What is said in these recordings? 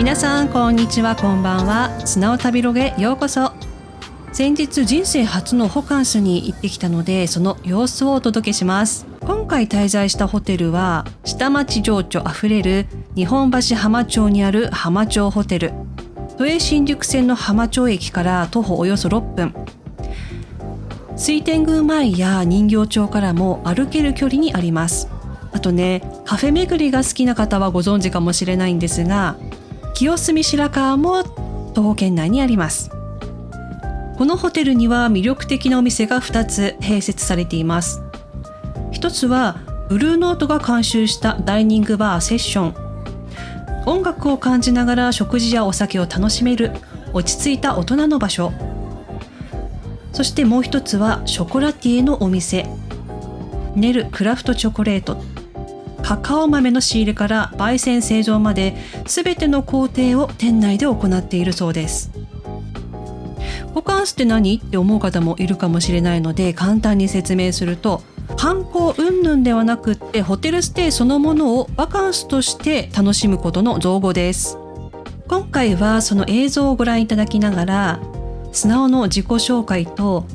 皆さんこんにちは、こんばんは。砂尾旅ログへようこそ。先日人生初のホカンスに行ってきたので、その様子をお届けします。今回滞在したホテルは下町情緒あふれる日本橋浜町にある浜町ホテル。都営新宿線の浜町駅から徒歩およそ6分。水天宮前や人形町からも歩ける距離にあります。あとね、カフェ巡りが好きな方はご存知かもしれないんですが、清澄白河も徒歩圏内にあります。このホテルには魅力的なお店が2つ併設されています。一つはブルーノートが監修したダイニングバーセッション。音楽を感じながら食事やお酒を楽しめる落ち着いた大人の場所。そしてもう一つはショコラティエのお店。ネルクラフトチョコレート。カカオ豆の仕入れから焙煎製造まで全ての工程を店内で行っているそうです。ホカンスって何って思う方もいるかもしれないので、簡単に説明すると、観光云々ではなくってホテルステイそのものをバカンスとして楽しむことの造語です。今回はその映像をご覧いただきながら、砂尾の自己紹介と、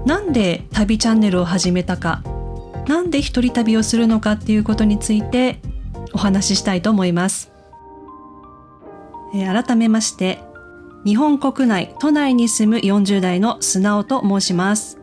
なんで旅チャンネルを始めたか、なんで一人旅をするのかっていうことについてお話ししたいと思います。改めまして、日本国内都内に住む40代の砂尾と申します。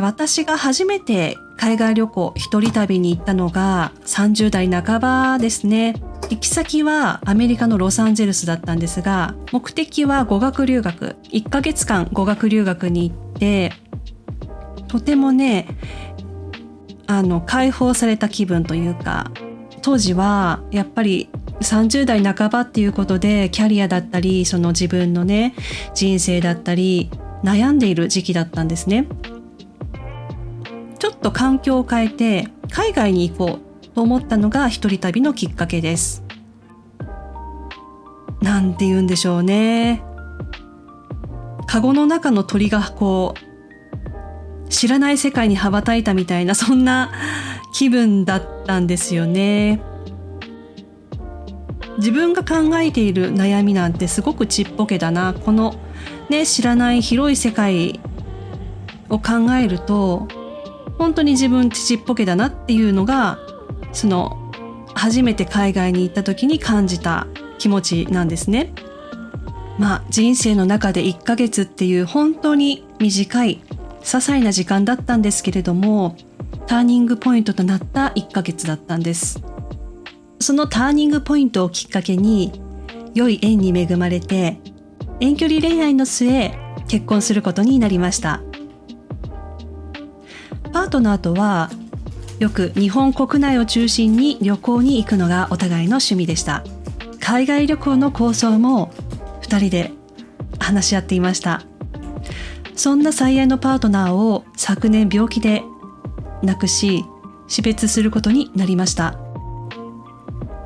私が初めて海外旅行一人旅に行ったのが30代半ばですね。行き先はアメリカのロサンゼルスだったんですが、目的は語学留学、1ヶ月間語学留学に行って、とてもね、解放された気分というか、当時はやっぱり30代半ばっていうことでキャリアだったり、その自分のね、人生だったり悩んでいる時期だったんですね。ちょっと環境を変えて海外に行こうと思ったのが一人旅のきっかけです。なんて言うんでしょうね。カゴの中の鳥がこう知らない世界に羽ばたいたみたいな、そんな気分だったんですよね。自分が考えている悩みなんてすごくちっぽけだな。このね、知らない広い世界を考えると本当に自分ちっぽけだなっていうのが、その初めて海外に行った時に感じた気持ちなんですね。人生の中で1ヶ月っていう本当に短い些細な時間だったんですけれども、ターニングポイントとなった1ヶ月だったんです。そのターニングポイントをきっかけに良い縁に恵まれて、遠距離恋愛の末結婚することになりました。パートナーとはよく日本国内を中心に旅行に行くのがお互いの趣味でした。海外旅行の構想も2人で話し合っていました。そんな最愛のパートナーを昨年病気で亡くし、死別することになりました。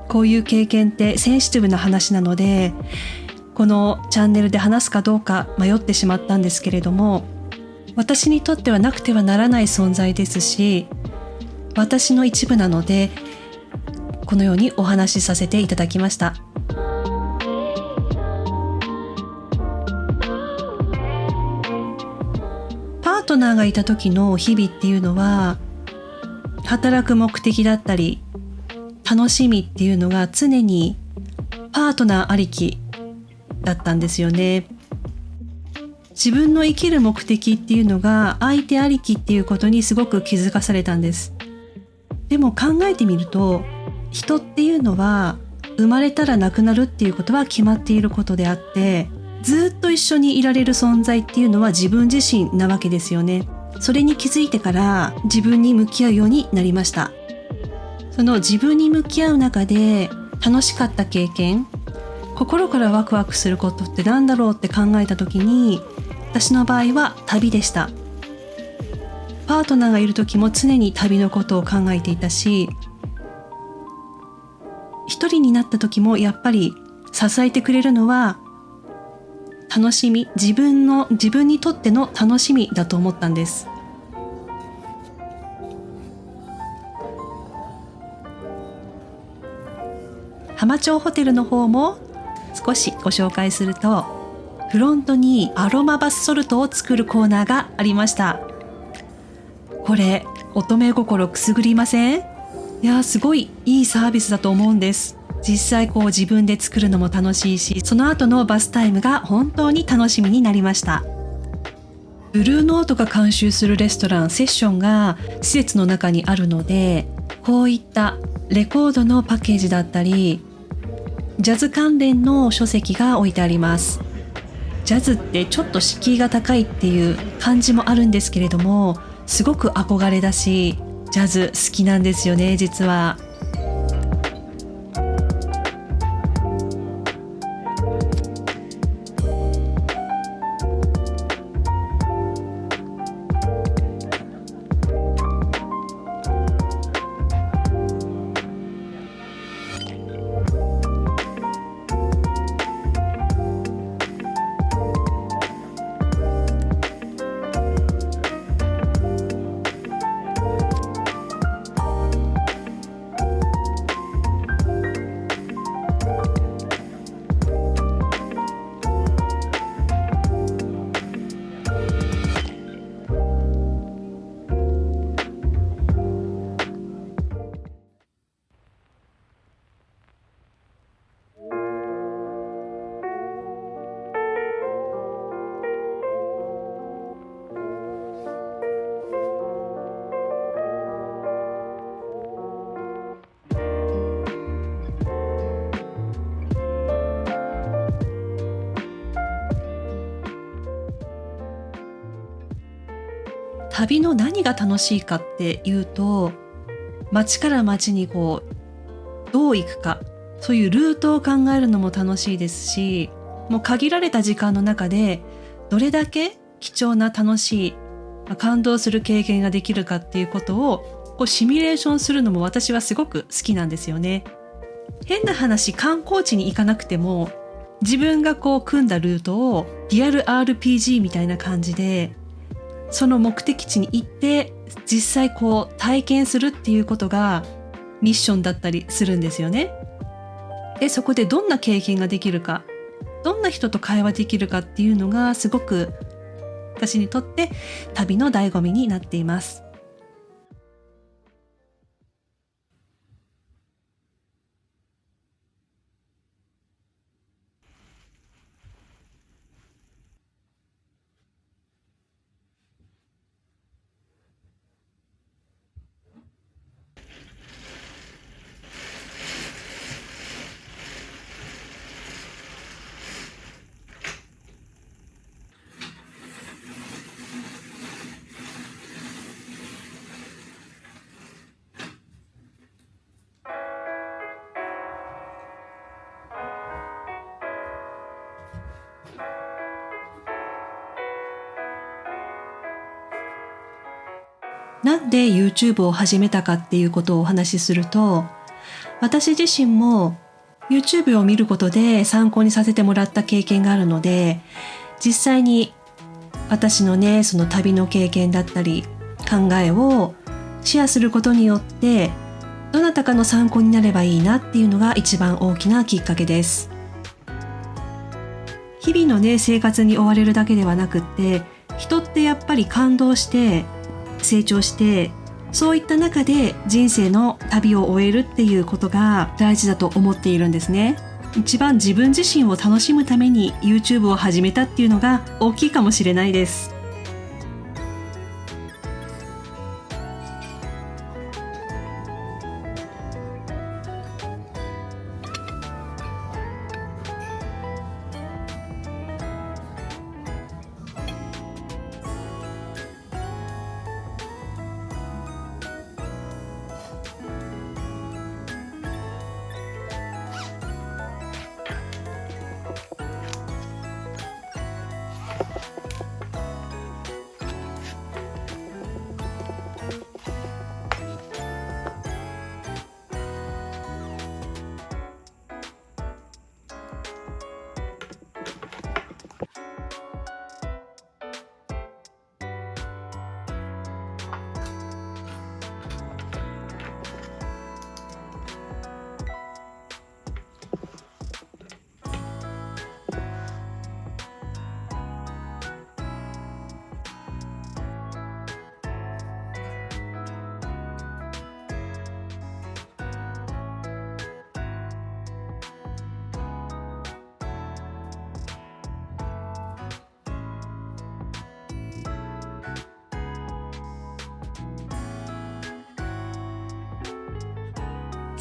こういう経験ってセンシティブな話なので、このチャンネルで話すかどうか迷ってしまったんですけれども、私にとってはなくてはならない存在ですし、私の一部なので、このようにお話しさせていただきました。パートナーがいた時の日々っていうのは、働く目的だったり楽しみっていうのが常にパートナーありきだったんですよね。自分の生きる目的っていうのが相手ありきっていうことにすごく気づかされたんです。でも考えてみると、人っていうのは生まれたら亡くなるっていうことは決まっていることであって、ずっと一緒にいられる存在っていうのは自分自身なわけですよね。それに気づいてから自分に向き合うようになりました。その自分に向き合う中で楽しかった経験、心からワクワクすることって何だろうって考えた時に、私の場合は旅でした。パートナーがいる時も常に旅のことを考えていたし、一人になった時もやっぱり支えてくれるのは楽しみ、自分にとっての楽しみだと思ったんです。浜町ホテルの方も少しご紹介すると、フロントにアロマバスソルトを作るコーナーがありました。これ乙女心くすぐりません？いや、すごいいいサービスだと思うんです。実際自分で作るのも楽しいし、その後のバスタイムが本当に楽しみになりました。ブルーノートが監修するレストランセッションが施設の中にあるので、こういったレコードのパッケージだったりジャズ関連の書籍が置いてあります。ジャズってちょっと敷居が高いっていう感じもあるんですけれども、すごく憧れだし、ジャズ好きなんですよね、実は。旅の何が楽しいかっていうと、街から街にどう行くか、そういうルートを考えるのも楽しいですし、もう限られた時間の中でどれだけ貴重な楽しい、感動する経験ができるかっていうことをシミュレーションするのも私はすごく好きなんですよね。変な話、観光地に行かなくても自分が組んだルートをリアル RPG みたいな感じでその目的地に行って実際体験するっていうことがミッションだったりするんですよね。で、そこでどんな経験ができるか、どんな人と会話できるかっていうのがすごく私にとって旅の醍醐味になっています。なんで YouTube を始めたかっていうことをお話しすると、私自身も YouTube を見ることで参考にさせてもらった経験があるので、実際に私のその旅の経験だったり考えをシェアすることによってどなたかの参考になればいいなっていうのが一番大きなきっかけです。日々の生活に追われるだけではなくって、人ってやっぱり感動して成長して、そういった中で人生の旅を終えるっていうことが大事だと思っているんですね。一番自分自身を楽しむために YouTube を始めたっていうのが大きいかもしれないです。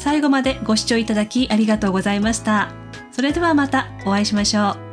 最後までご視聴いただきありがとうございました。それではまたお会いしましょう。